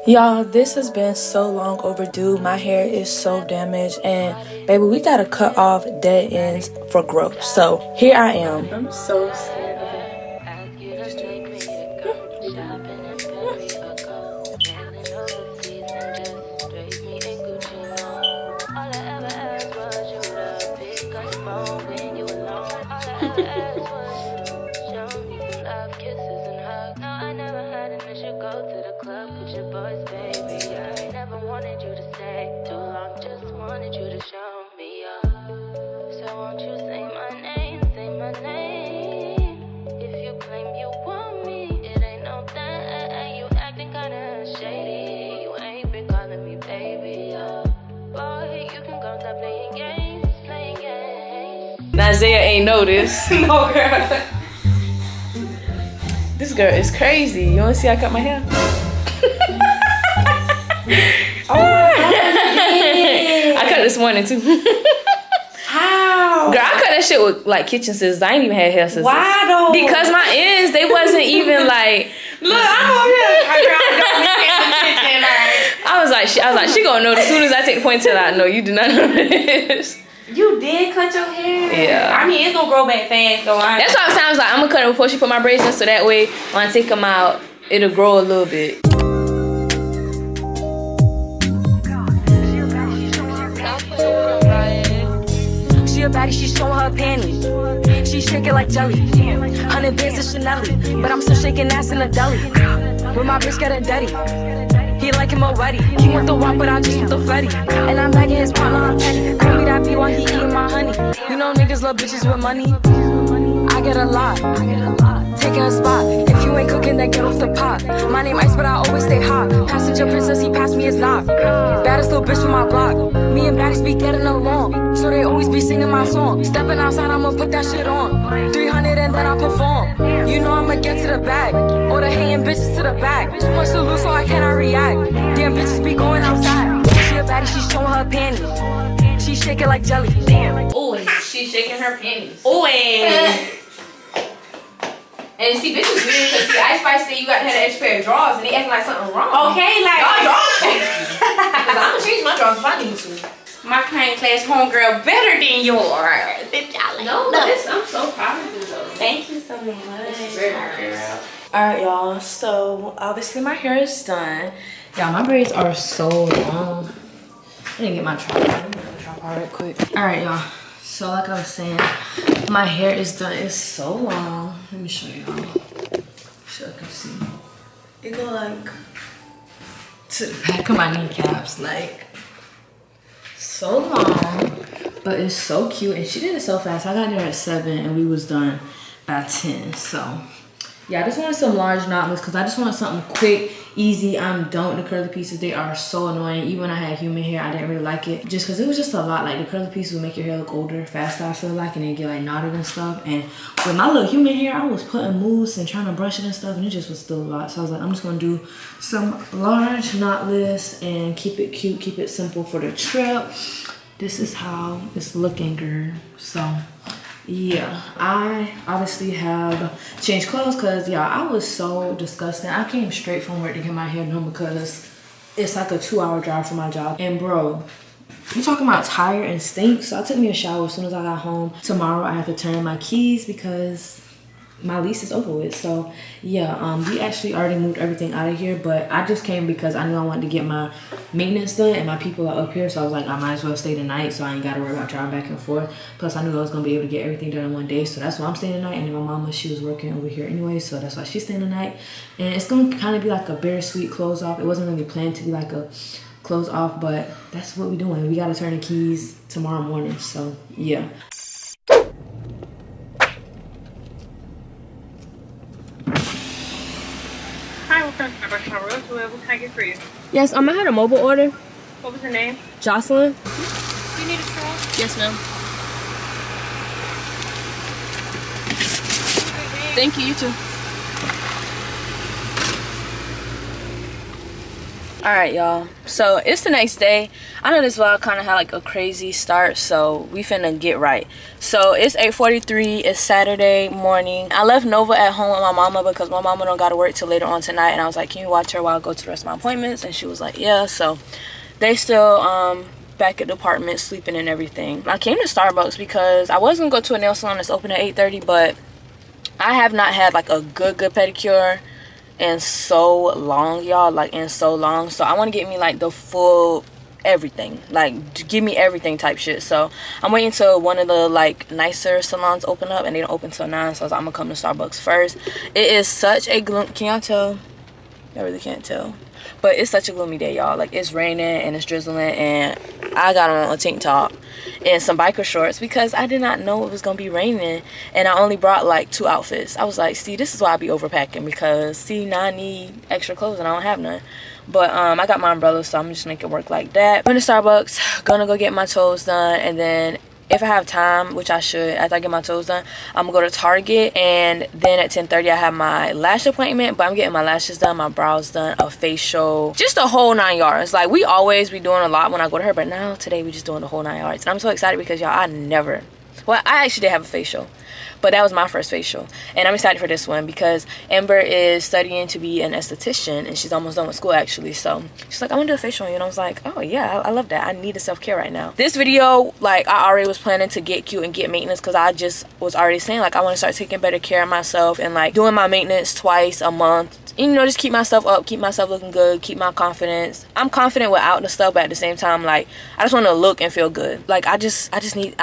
Y'all, this has been so long overdue. My hair is so damaged, and baby, we gotta cut off dead ends for growth. So here I am. I'm so scared of it. Isaiah ain't noticed. No, girl. This girl is crazy. You wanna see I cut my hair? Oh my God. I cut this morning too. How? Girl, I cut that shit with like kitchen scissors. I ain't even had hair scissors. Why though? Because my ends, they wasn't even like. Look, I'm over here. I was like, she gonna know as soon as I take the ponytail out. No, you do not know this. You did cut your hair? Yeah. I mean, it's gonna grow back fast, though. That's why I was like, I'm gonna cut it before she put my braids in, so that way when I take them out, it'll grow a little bit. She a baddie, she showing her panties. She shaking like jelly. 100 bands of Chanel, but I'm still shaking ass in the deli. With my bitch got a daddy. He like him already. He want the walk, but I just want the fatty. And I'm bagging his partner, I'm petty. Call me that B while he eating my honey. You know niggas love bitches with money. I get a lot. Taking a spot. If you ain't cooking, then get off the pot. My name Ice, but I always stay hot. Passenger princess, he passed me his knock. Baddest little bitch from my block. Me and baddies be getting along, so they always be singing my song. Stepping outside, I'ma put that shit on. 300 and then I perform. You know I'ma get to the bag. Or the hating bitches to the back. Too much to lose, so I cannot react. Damn bitches be going outside. She a baddie, she showing her panties. She shaking like jelly. Damn. Ooh, she's shaking her panties. Ooh. And see, bitch is weird because see, Ice Spice said you got to have an extra pair of drawers and they acting like something wrong. Okay, like y'all drawers. Because I'm gonna change my drawers if I need to. My Crane Clash homegirl better than yours. No, I'm so proud of you though. Thank you so much. Very Alright, y'all. So obviously my hair is done. Y'all, my braids are so long. I didn't get my tripod. Let me get my tripod right quick. Alright, y'all. So like I was saying, my hair is done. It's so long. Let me show y'all. So you can see. It go like to the back of my kneecaps, like so long, but it's so cute. And she did it so fast. I got there at 7 and we was done by 10. So yeah, I just wanted some large knotless because I just wanted something quick, easy. I'm done with the curly pieces. They are so annoying. Even when I had human hair, I didn't really like it just because it was just a lot. Like the curly pieces would make your hair look older faster, I feel like, and then get like knotted and stuff. And with my little human hair, I was putting mousse and trying to brush it and stuff, and it just was still a lot. So I was like, I'm just gonna do some large knotless and keep it cute, keep it simple for the trip. This is how it's looking, girl. So yeah, I obviously have changed clothes because y'all, I was so disgusting. I came straight from work to get my hair done because it's like a 2-hour drive from my job. And bro, you talking about tired and stink? So I took me a shower as soon as I got home. Tomorrow I have to turn in my keys because my lease is over with. So yeah, we actually already moved everything out of here, but I just came because I knew I wanted to get my maintenance done and my people are up here, so I was like, I might as well stay the night so I ain't gotta worry about driving back and forth. Plus I knew I was gonna be able to get everything done in one day, so that's why I'm staying the night. And then my mama, she was working over here anyway, so that's why she's staying the night. And it's gonna kind of be like a bittersweet close off. It wasn't really planned to be like a close off, but that's what we're doing. We gotta turn the keys tomorrow morning, so yeah. What can I get for you? Yes, I had a mobile order. What was the name? Jocelyn. Do you need a straw? Yes, ma'am. Thank you, you too. Alright, y'all. So it's the next day. I know this vlog kind of had like a crazy start, so we finna get right. So it's 8:43. It's Saturday morning. I left Nova at home with my mama because my mama don't gotta work till later on tonight, and I was like, can you watch her while I go to the rest of my appointments? And she was like, yeah. So they still back at the apartment sleeping and everything. I came to Starbucks because I was gonna go to a nail salon that's open at 8:30, but I have not had like a good pedicure in so long, y'all, like in so long. So I want to get me like the full everything, like give me everything type shit. So I'm waiting till one of the like nicer salons open up, and they don't open till 9. So I was like, I'm gonna come to Starbucks first. It is such a gloom. Can y'all tell? I really can't tell, but it's such a gloomy day, y'all. Like it's raining and it's drizzling, and I got on a tank top and some biker shorts because I did not know it was gonna be raining, and I only brought like 2 outfits. I was like, see, this is why I be overpacking, because see, now I need extra clothes and I don't have none. But I got my umbrella, so I'm just making it work like that. I'm in Starbucks, gonna go get my toes done, and then if I have time, which I should, after I get my toes done, I'm gonna go to Target, and then at 10:30 I have my lash appointment. But I'm getting my lashes done, my brows done, a facial, just a whole 9 yards. Like we always be doing a lot when I go to her, but now today we just doing the whole 9 yards, and I'm so excited because y'all, I actually did have a facial, but that was my first facial, and I'm excited for this one because Amber is studying to be an esthetician, and she's almost done with school actually. So she's like, I want to do a facial, and I was like, oh yeah, I love that. I need a self-care right now. This video, like I already was planning to get cute and get maintenance, because I just was already saying like I want to start taking better care of myself and like doing my maintenance twice a month. And, you know, just keep myself up, keep myself looking good, keep my confidence. I'm confident without the stuff, but at the same time, like I just want to look and feel good. Like I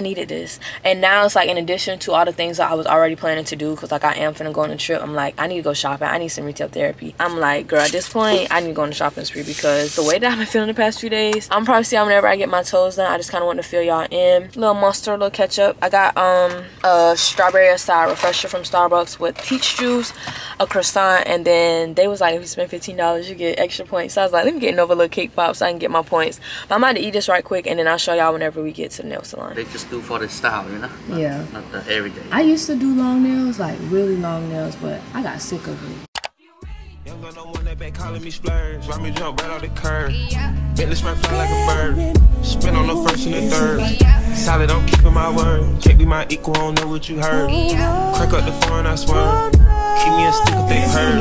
needed this, and now it's like in addition to all the things that I was already planning to do, because like I am finna go on a trip. I'm like, I need to go shopping. I need some retail therapy. I'm like, girl, at this point, I need to go on a shopping spree, because the way that I've been feeling the past few days, I'm probably seeing whenever I get my toes done. I just kind of want to fill y'all in. Little mustard, little ketchup. I got a strawberry acai refresher from Starbucks with peach juice, a croissant, and then they was like, if you spend $15 you get extra points. So I was like, let me get Nova a little cake pop so I can get my points. But I'm about to eat this right quick, and then I'll show y'all whenever we get to the nail salon. They just do for the style, you know? Yeah. Not the everyday. I used to do long nails, like really long nails, but I got sick of it. Young girl don't want that back calling me splurge. Ride me jump right off the curb. Bentley spread fly like a bird. Spin on the first and the third. Solid, I'm keeping my word. Can't be my equal, I don't know what you heard. Crack up the phone, I swear. Keep me a stick if they heard.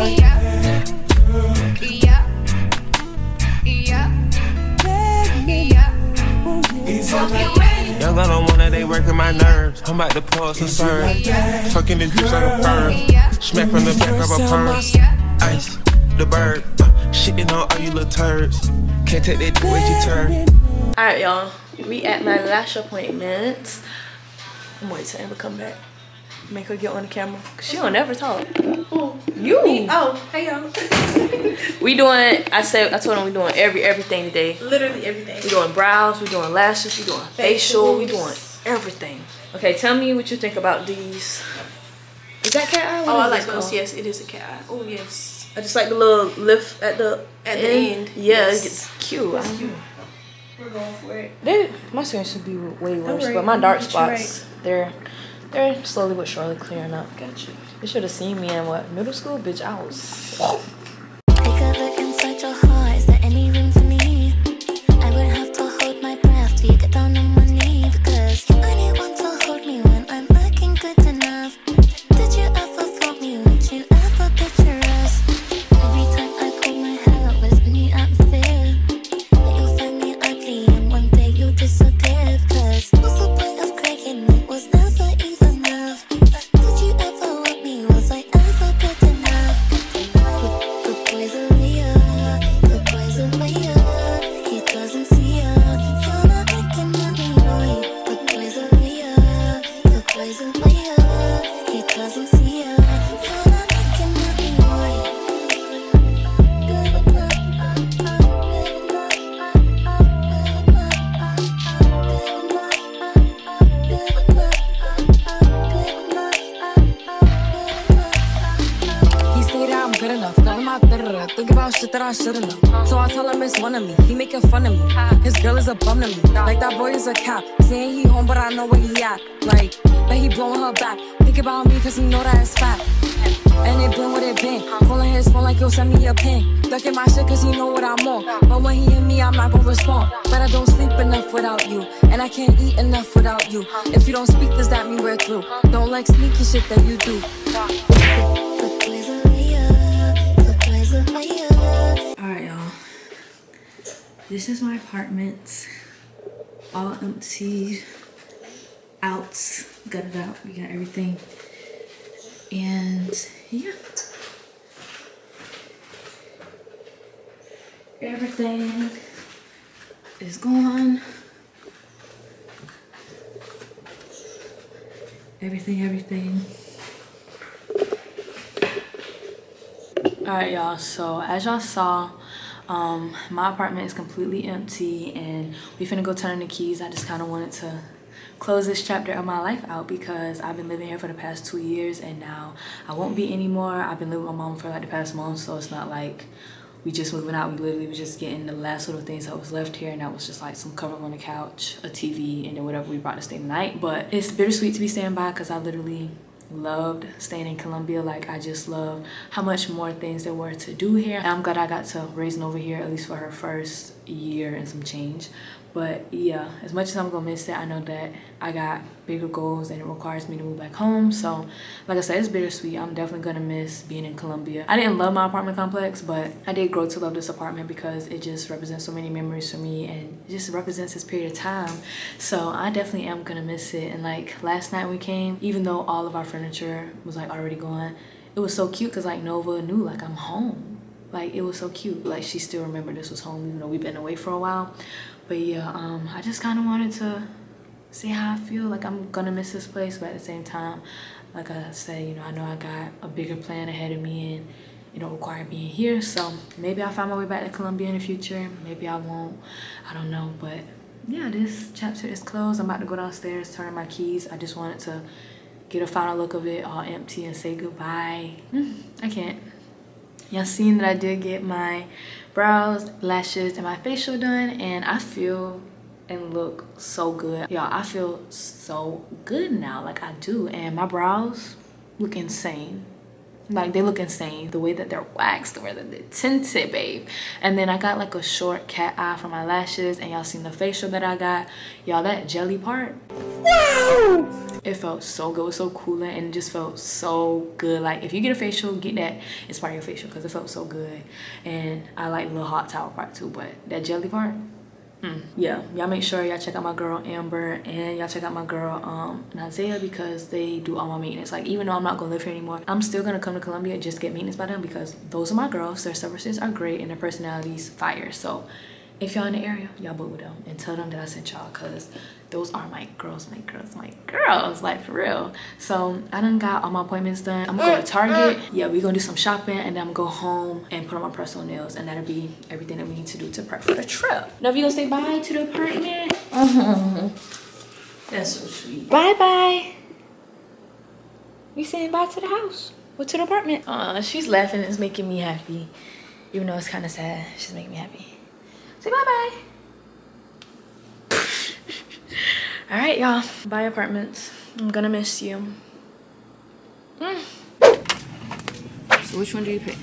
Young girl don't want that, they working my nerves. I'm about to pour some serve. Fucking this bitch like a bird. Smack from the back, grab a perm. Ice, the bird. Shitting on all you little turds. Can't take that way you turn. Alright, y'all. We at my lash appointment. I'm waiting till Amber come back. Make her get on the camera, cause she don't ever talk. Who? You. Me? Oh, hey y'all. We doing, I told them we doing everything today. Literally everything. We doing brows, we doing lashes, we doing facial, we doing everything. Okay, tell me what you think about these. Is that cat eye? Oh, I like those. Yes, it is a cat eye. Oh yes. I just like the little lift at the end. Yeah, yes. It's cute. It's cute. We're going for it. My skin should be way worse, worry, but my dark you're spots, they're slowly but surely clearing up. Gotcha. You should have seen me in what, middle school? Bitch, I was. Take a look inside your heart. Is there any room for me? I would have to hold my breath till you get down on one knee, because you only want to hold me when I'm looking good enough. Did you ever thought me? Would you ever picture us? Every time I pull my hair out, was me out of fear that you'll find me ugly and one day you'll disappear. Because what's the point of crying? It was never even enough. Did you ever want me? Was I ever good enough? about shit that I shouldn't know. So I tell him it's one of me. He making fun of me. His girl is a bum to me. Like that boy is a cap. Saying he home, but I know where he at. Like, but he blowing her back. Think about me, cause he know that it's fat. And it been what it been. Calling his phone like he'll send me a pin. Ducking my shit cause he know what I'm on. But when he hit me, I'm not gonna respond. But I don't sleep enough without you. And I can't eat enough without you. If you don't speak, does that mean we're through? Don't like sneaky shit that you do. Alright, y'all. This is my apartment. All empty. Outs. Got it out. We got everything. And yeah. Everything is gone. Everything. Alright, y'all, so as y'all saw, my apartment is completely empty and we finna go turn in the keys. I just kind of wanted to close this chapter of my life out because I've been living here for the past 2 years and now I won't be anymore. I've been living with my mom for like the past month, so it's not like we just moving out. We literally was just getting the last little things that was left here, and that was just like some covering on the couch, a TV, and then whatever we brought to stay the night. But it's bittersweet to be staying by because I literally loved staying in Colombia. Like, I just love how much more things there were to do here. And I'm glad I got to raise Nova here, at least for her first year and some change. But yeah, as much as I'm gonna miss it, I know that I got bigger goals and it requires me to move back home. So like I said, it's bittersweet. I'm definitely gonna miss being in Colombia. I didn't love my apartment complex, but I did grow to love this apartment because it just represents so many memories for me and it just represents this period of time. So I definitely am gonna miss it. And like last night we came, even though all of our furniture was like already gone, it was so cute because like Nova knew like I'm home. Like, it was so cute. Like, she still remembered this was home even though we've been away for a while. But yeah, I just kind of wanted to see how I feel. Like, I'm gonna miss this place, but at the same time, like I said, you know, I know I got a bigger plan ahead of me and it don't require being here. So maybe I'll find my way back to Colombia in the future. Maybe I won't. I don't know. But yeah, this chapter is closed. I'm about to go downstairs, turn in my keys. I just wanted to get a final look of it all empty and say goodbye. I can't. Y'all seen that I did get my brows, lashes, and my facial done, and I feel and look so good. Y'all, I feel so good now. Like, I do. And my brows look insane. Like, they look insane. The way that they're waxed, the way that they're tinted, babe. And then I got like a short cat eye for my lashes, and y'all seen the facial that I got. Y'all, that jelly part, wow! It felt so good. It was so cooling and it just felt so good. Like, if you get a facial, get that as part of your facial because it felt so good. And I like the little hot towel part too, but that jelly part, yeah. Y'all make sure y'all check out my girl Amber and y'all check out my girl Isaiah because they do all my maintenance. Like, even though I'm not gonna live here anymore, I'm still gonna come to Colombia and just get maintenance by them because those are my girls. Their services are great and their personalities fire. So if y'all in the area, y'all book with them and tell them that I sent y'all because those are my girls, like, for real. So I done got all my appointments done. I'm gonna go to Target. Yeah, we're gonna do some shopping and then I'm gonna go home and put on my personal nails, and that'll be everything that we need to do to prep for the trip. Now, if you gonna say bye to the apartment, that's so sweet. Bye bye. We saying bye to the house or to the apartment. She's laughing. It's making me happy, even though it's kind of sad. She's making me happy. Say bye-bye. All right, y'all. Bye, apartments. I'm gonna miss you. So which one do you pick?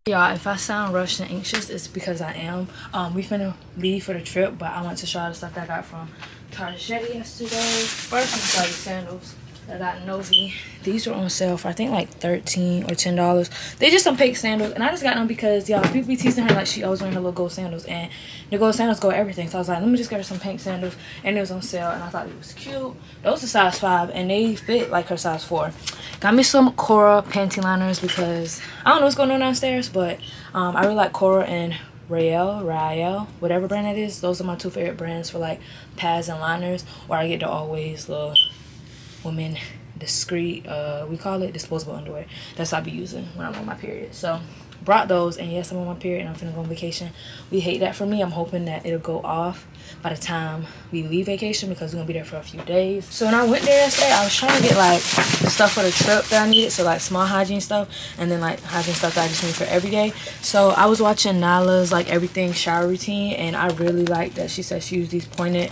Y'all, if I sound rushed and anxious, it's because I am. We finna leave for the trip, but I went to show all the stuff that I got from Target yesterday. First, I'm sorry, sandals that I got in Novi. These were on sale for I think like $13 or $10. They just some pink sandals, and I just got them because y'all, people be teasing her like she always wearing her little gold sandals, and the gold sandals go with everything. So I was like, let me just get her some pink sandals, and it was on sale, and I thought it was cute. Those are size 5, and they fit like her size 4. Got me some Cora panty liners because I don't know what's going on downstairs, but I really like Cora and Rael, whatever brand it is. Those are my 2 favorite brands for like pads and liners, or I get the Always little women discreet, we call it disposable underwear. That's what I be using when I'm on my period. So brought those, and yes, I'm on my period and I'm finna go on vacation. We hate that for me. I'm hoping that it'll go off by the time we leave vacation, because we're gonna be there for a few days. So when I went there yesterday, I was trying to get like the stuff for the trip that I needed, so like small hygiene stuff, and then like hygiene stuff that I just need for every day. So I was watching Nyla's like everything shower routine, and I really like that she said she used these pointed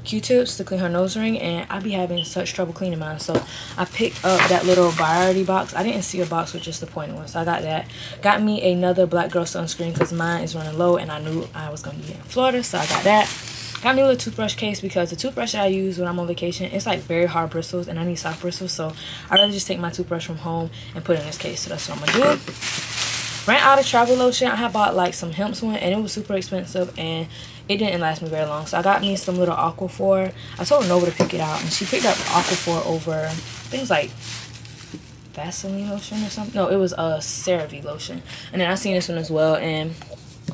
Q-tips to clean her nose ring, and I be having such trouble cleaning mine. So I picked up that little variety box. I didn't see a box with just the pointed one, so I got that. Got me another Black Girl sunscreen because mine is running low, and I knew I was gonna be in Florida, so I got that. Got me a little toothbrush case, because the toothbrush that I use when I'm on vacation, it's like very hard bristles and I need soft bristles, so I'd rather just take my toothbrush from home and put it in this case. So that's what I'm gonna do. Ran out of travel lotion. I had bought like some Hemp's one, and it was super expensive and it didn't last me very long, so I got me some little Aquaphor. I told Nova to pick it out, and she picked up Aquaphor over, I think it was like Vaseline lotion or something. No, it was a CeraVe lotion. And then I seen this one as well, and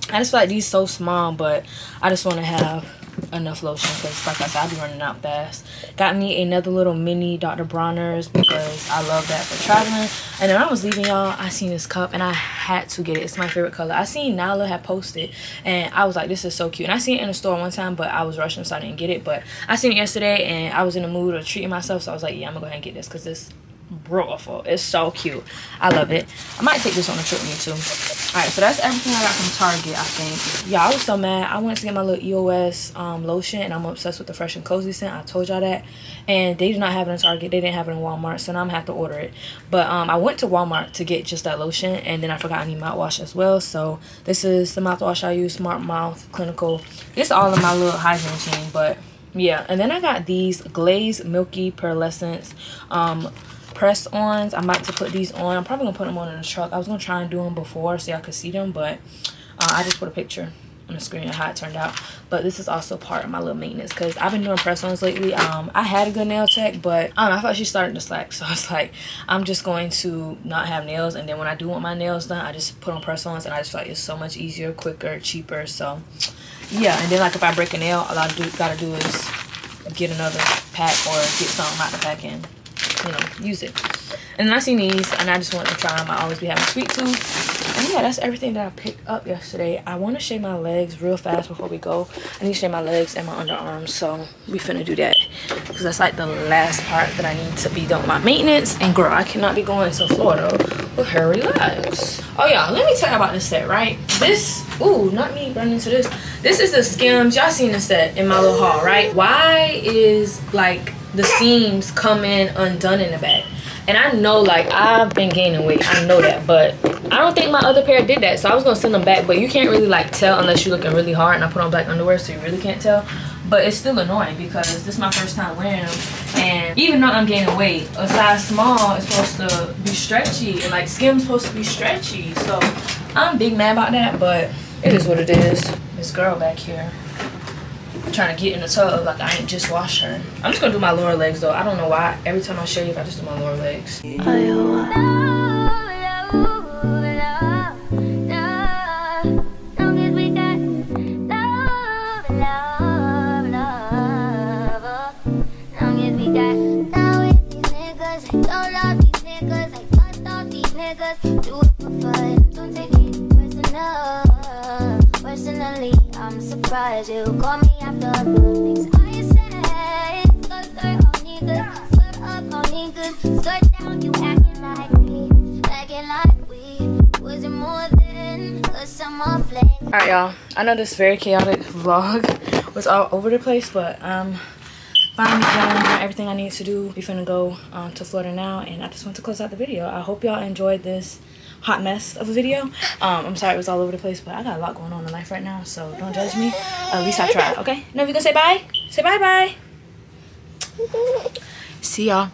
I just feel like these so small, but I just want to have enough lotion, because like I said, I'll be running out fast. Got me another little mini Dr. Bronner's, because I love that for traveling. And then when I was leaving, y'all, I seen this cup and I had to get it. It's my favorite color. I seen Nyla had posted, and I was like, this is so cute. And I seen it in the store one time, but I was rushing, so I didn't get it. But I seen it yesterday and I was in the mood of treating myself, so I was like, yeah, I'm gonna go ahead and get this, because this beautiful. It's so cute. I love it. I might take this on a trip with me too. Alright, so that's everything I got from Target, I think. Yeah, I was so mad. I went to get my little EOS lotion, and I'm obsessed with the Fresh and Cozy scent. I told y'all that. And they did not have it in Target. They didn't have it in Walmart, so now I'm gonna have to order it. But I went to Walmart to get just that lotion, and then I forgot I need mouthwash as well. So this is the mouthwash I use, Smart Mouth Clinical. This is all of my little hygiene routine, but yeah. And then I got these glazed milky pearlescence press-ons. I'm about to put these on. I'm probably gonna put them on in the truck. I was gonna try and do them before so y'all could see them, but I just put a picture on the screen of how it turned out. But this is also part of my little maintenance, because I've been doing press-ons lately. I had a good nail tech, but I don't know, I thought she started to slack, so it's like I'm just going to not have nails, and then when I do want my nails done, I just put on press-ons, and I just feel like it's so much easier, quicker, cheaper. So yeah. And then like if I break a nail, all I gotta do is get another pack or get something out the pack and, you know, use it. And then I seen these and I just wanted to try them. I always be having sweet tooth. And yeah, that's everything that I picked up yesterday. I want to shave my legs real fast before we go. I need to shave my legs and my underarms, so we finna do that, because that's like the last part that I need to be done with my maintenance. And girl, I cannot be going to Florida with hairy legs. Oh yeah, let me tell you about this set, right? This, ooh, not me running into this. This is the Skims. Y'all seen this set in my little haul, right? Why is like the seams come in undone in the back? And I know, like, I've been gaining weight, I know that, but I don't think my other pair did that, so I was gonna send them back. But you can't really like tell unless you're looking really hard, and I put on black underwear, so you really can't tell. But it's still annoying, because this is my first time wearing them, and even though I'm gaining weight, a size small is supposed to be stretchy, and like Skims supposed to be stretchy, so I'm big mad about that. But it is what it is. This girl back here trying to get in the tub like I ain't just washed her. I'm just gonna do my lower legs though. I don't know why every time I shave I just do my lower legs. Personally, I'm surprised you call me after the things I said. Skirt on niggas, skirt up on niggas, skirt down, you acting like we wasn't more than some more flex. Alright y'all, I know this very chaotic vlog was all over the place, but finally done everything I need to do. We finna go to Florida now, and I just want to close out the video. I hope y'all enjoyed this hot mess of a video. I'm sorry it was all over the place, but I got a lot going on in life right now, so don't judge me. At least I tried, okay? Now if you're gonna say bye, say bye-bye. See y'all.